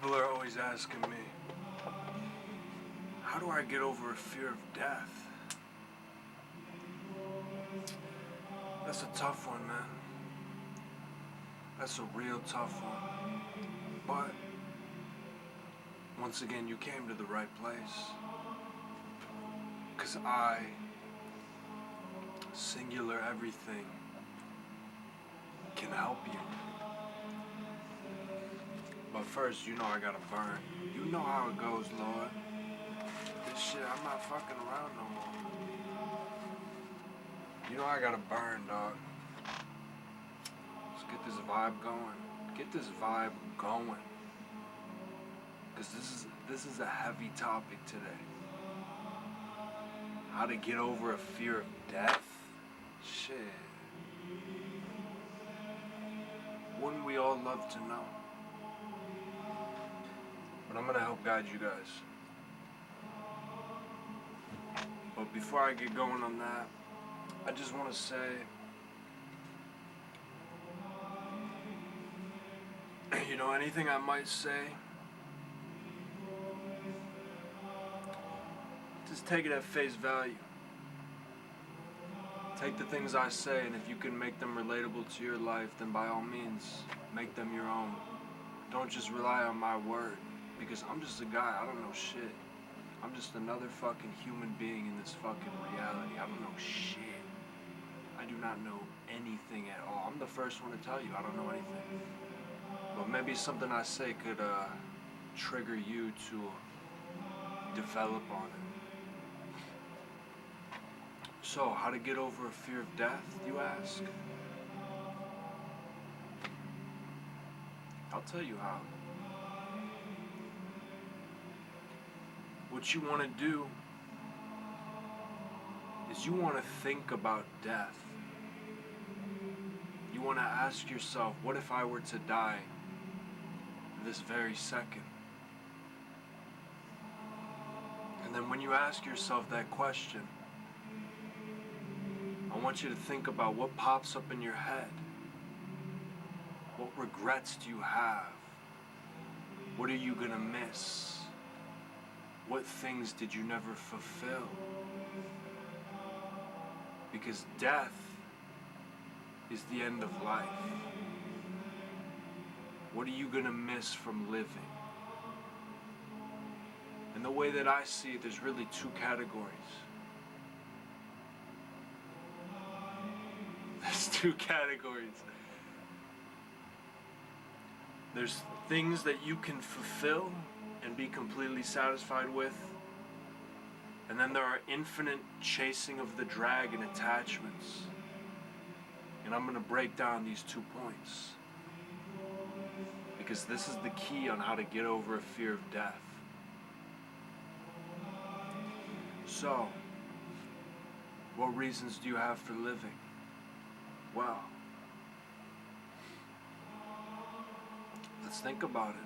People are always asking me, how do I get over a fear of death? That's a tough one, man. That's a real tough one. But once again, you came to the right place. Because I, singularEVERYTHING, can help you. But first, you know I gotta burn. You know how it goes, Lord. This shit, I'm not fucking around no more. You know I gotta burn, dog. Let's get this vibe going. Get this vibe going. Because this is a heavy topic today. How to get over a fear of death? Shit. Wouldn't we all love to know? But I'm gonna help guide you guys. But before I get going on that, I just want to say, you know, anything I might say, just take it at face value. Take the things I say, and if you can make them relatable to your life, then by all means, make them your own. Don't just rely on my word, because I'm just a guy, I don't know shit. I'm just another fucking human being in this fucking reality. I don't know shit. I do not know anything at all. I'm the first one to tell you I don't know anything. But maybe something I say could trigger you to develop on it. So, how to get over a fear of death, you ask? I'll tell you how. What you want to do is you want to think about death. You want to ask yourself, what if I were to die this very second? And then when you ask yourself that question, I want you to think about what pops up in your head. What regrets do you have? What are you gonna miss? What things did you never fulfill? Because death is the end of life. What are you gonna miss from living? And the way that I see it, there's really two categories. There's two categories. There's things that you can fulfill and be completely satisfied with. And then there are infinite chasing of the dragon attachments. And I'm going to break down these 2 points. Because this is the key on how to get over a fear of death. So, what reasons do you have for living? Well, let's think about it.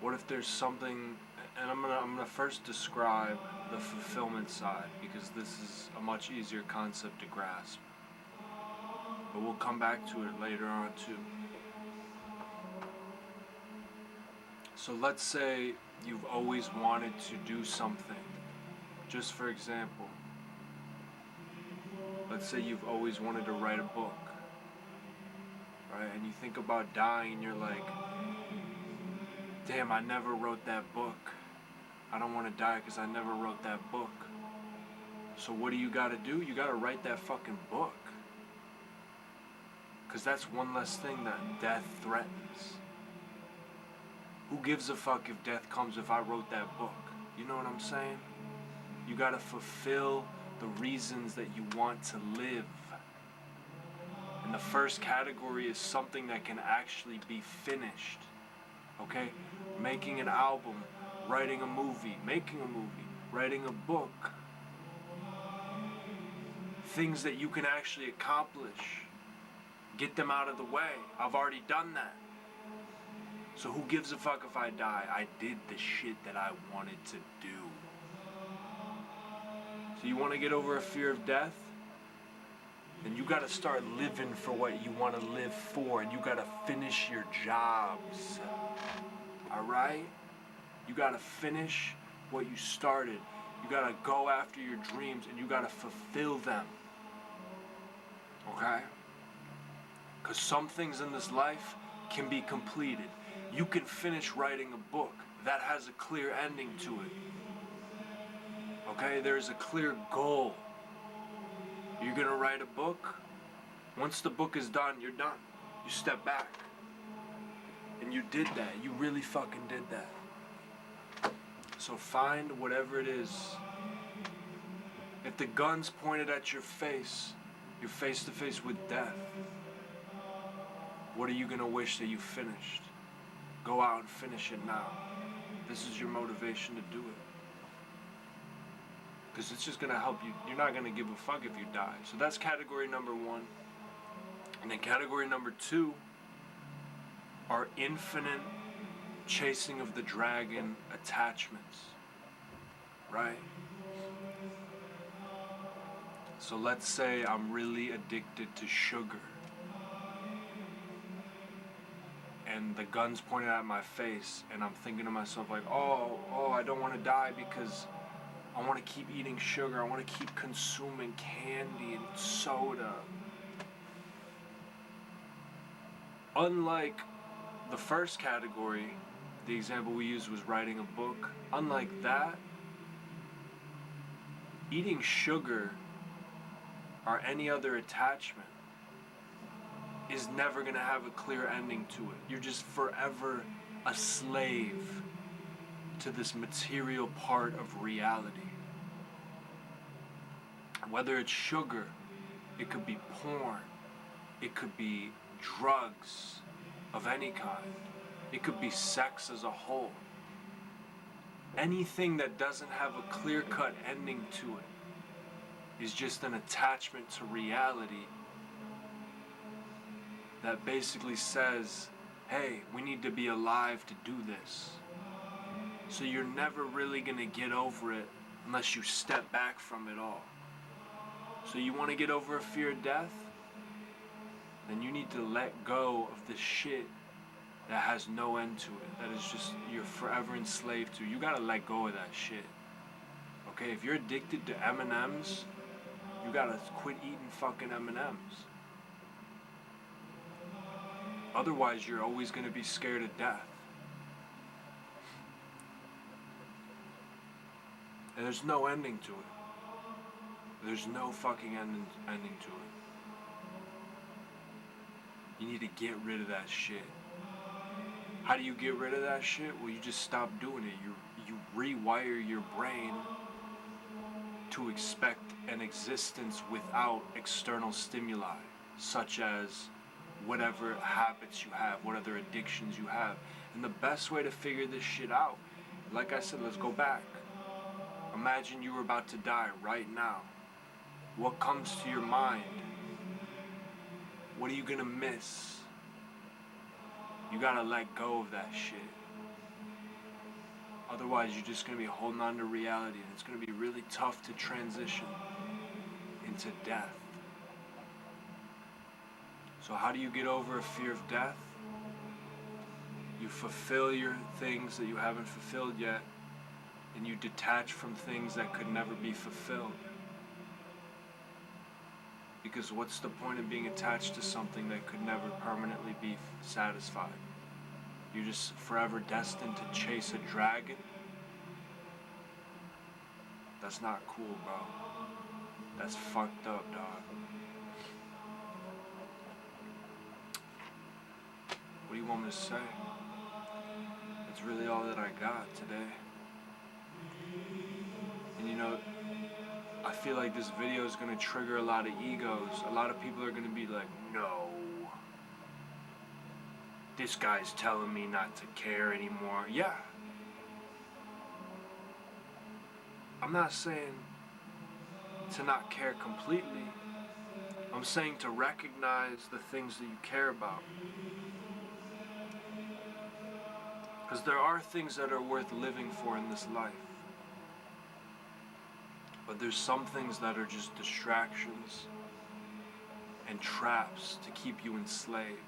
What if there's something, and I'm gonna first describe the fulfillment side, because this is a much easier concept to grasp. But we'll come back to it later on too. So let's say you've always wanted to do something. Just for example, let's say you've always wanted to write a book, right? And you think about dying and you're like, damn, I never wrote that book. I don't want to die because I never wrote that book. So what do? You gotta write that fucking book. Because that's one less thing that death threatens. Who gives a fuck if death comes if I wrote that book? You know what I'm saying? You gotta fulfill the reasons that you want to live. And the first category is something that can actually be finished. Okay? Making an album, writing a movie, making a movie, writing a book. Things that you can actually accomplish. Get them out of the way. I've already done that. So who gives a fuck if I die? I did the shit that I wanted to do. So you want to get over a fear of death? Then and you gotta start living for what you wanna live for, and you gotta finish your jobs. Alright? You gotta finish what you started. You gotta go after your dreams, and you gotta fulfill them. Okay? Because some things in this life can be completed. You can finish writing a book that has a clear ending to it. Okay? There's a clear goal. You're gonna write a book. Once the book is done, you're done. You step back. And you did that. You really fucking did that. So find whatever it is. If the gun's pointed at your face, you're face to face with death. What are you gonna wish that you finished? Go out and finish it now. This is your motivation to do it. Because it's just gonna help you. You're not gonna give a fuck if you die. So that's category number 1. And then category number 2 are infinite chasing of the dragon attachments. Right? So let's say I'm really addicted to sugar. And the gun's pointed at my face, and I'm thinking to myself like, oh, I don't want to die because I want to keep eating sugar. I want to keep consuming candy and soda. Unlike the first category, the example we used was writing a book. Unlike that, eating sugar or any other attachment is never going to have a clear ending to it. You're just forever a slave to this material part of reality. Whether it's sugar, it could be porn, it could be drugs of any kind, it could be sex as a whole. Anything that doesn't have a clear-cut ending to it is just an attachment to reality that basically says, hey, we need to be alive to do this. So you're never really going to get over it unless you step back from it all. So you want to get over a fear of death? Then you need to let go of this shit that has no end to it, that is just, you're forever enslaved to. You got to let go of that shit. Okay, if you're addicted to M&Ms, you got to quit eating fucking M&Ms. Otherwise, you're always going to be scared of death. And there's no ending to it. There's no fucking ending to it. You need to get rid of that shit. How do you get rid of that shit? Well, you just stop doing it. You rewire your brain to expect an existence without external stimuli, such as whatever habits you have, what other addictions you have. And the best way to figure this shit out, like I said, let's go back. Imagine you were about to die right now. What comes to your mind? What are you gonna miss? You gotta let go of that shit. Otherwise, you're just gonna be holding on to reality, and it's gonna be really tough to transition into death. So how do you get over a fear of death? You fulfill your things that you haven't fulfilled yet, and you detach from things that could never be fulfilled. Because what's the point of being attached to something that could never permanently be satisfied? You're just forever destined to chase a dragon? That's not cool, bro. That's fucked up, dog. What do you want me to say? That's really all that I got today. And you know, I feel like this video is going to trigger a lot of egos. A lot of people are going to be like, no, this guy's telling me not to care anymore. Yeah. I'm not saying to not care completely. I'm saying to recognize the things that you care about. Because there are things that are worth living for in this life. But there's some things that are just distractions. and traps to keep you enslaved.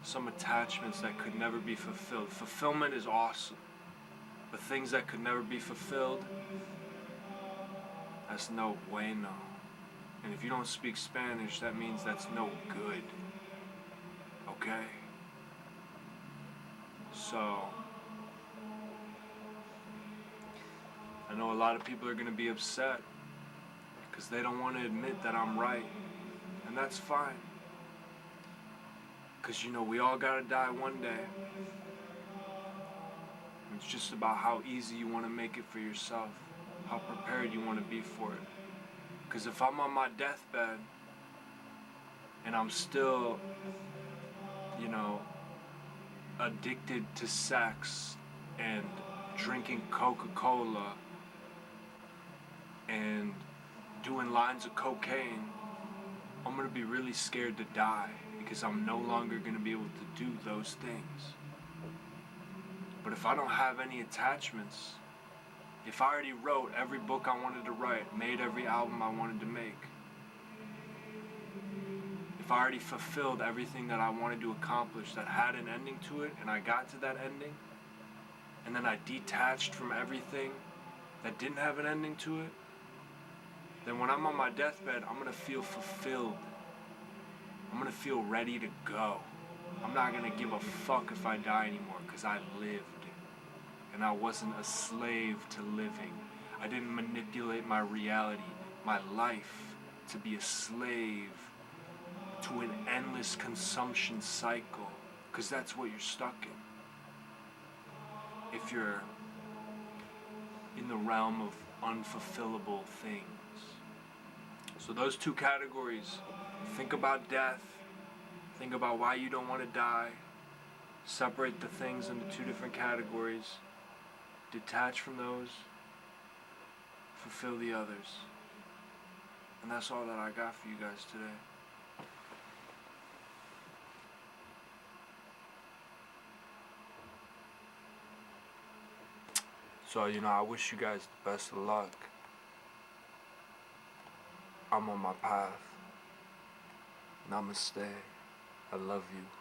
Some attachments that could never be fulfilled. Fulfillment is awesome, but things that could never be fulfilled, that's no bueno. And if you don't speak Spanish, that means that's no good. Okay? So, I know a lot of people are going to be upset because they don't want to admit that I'm right. And that's fine. Because, you know, we all got to die one day. It's just about how easy you want to make it for yourself, how prepared you want to be for it. Because if I'm on my deathbed and I'm still, you know, addicted to sex and drinking Coca-Cola and doing lines of cocaine, I'm going to be really scared to die because I'm no longer going to be able to do those things. But if I don't have any attachments, if I already wrote every book I wanted to write, made every album I wanted to make, if I already fulfilled everything that I wanted to accomplish that had an ending to it, and I got to that ending, and then I detached from everything that didn't have an ending to it, then when I'm on my deathbed, I'm going to feel fulfilled. I'm going to feel ready to go. I'm not going to give a fuck if I die anymore because I lived. And I wasn't a slave to living. I didn't manipulate my reality, my life, to be a slave to an endless consumption cycle. Because that's what you're stuck in. If you're in the realm of unfulfillable things. So those two categories, think about death, think about why you don't want to die, separate the things into two different categories, detach from those, fulfill the others. And that's all that I got for you guys today. So, you know, I wish you guys the best of luck. I'm on my path. Namaste. I love you.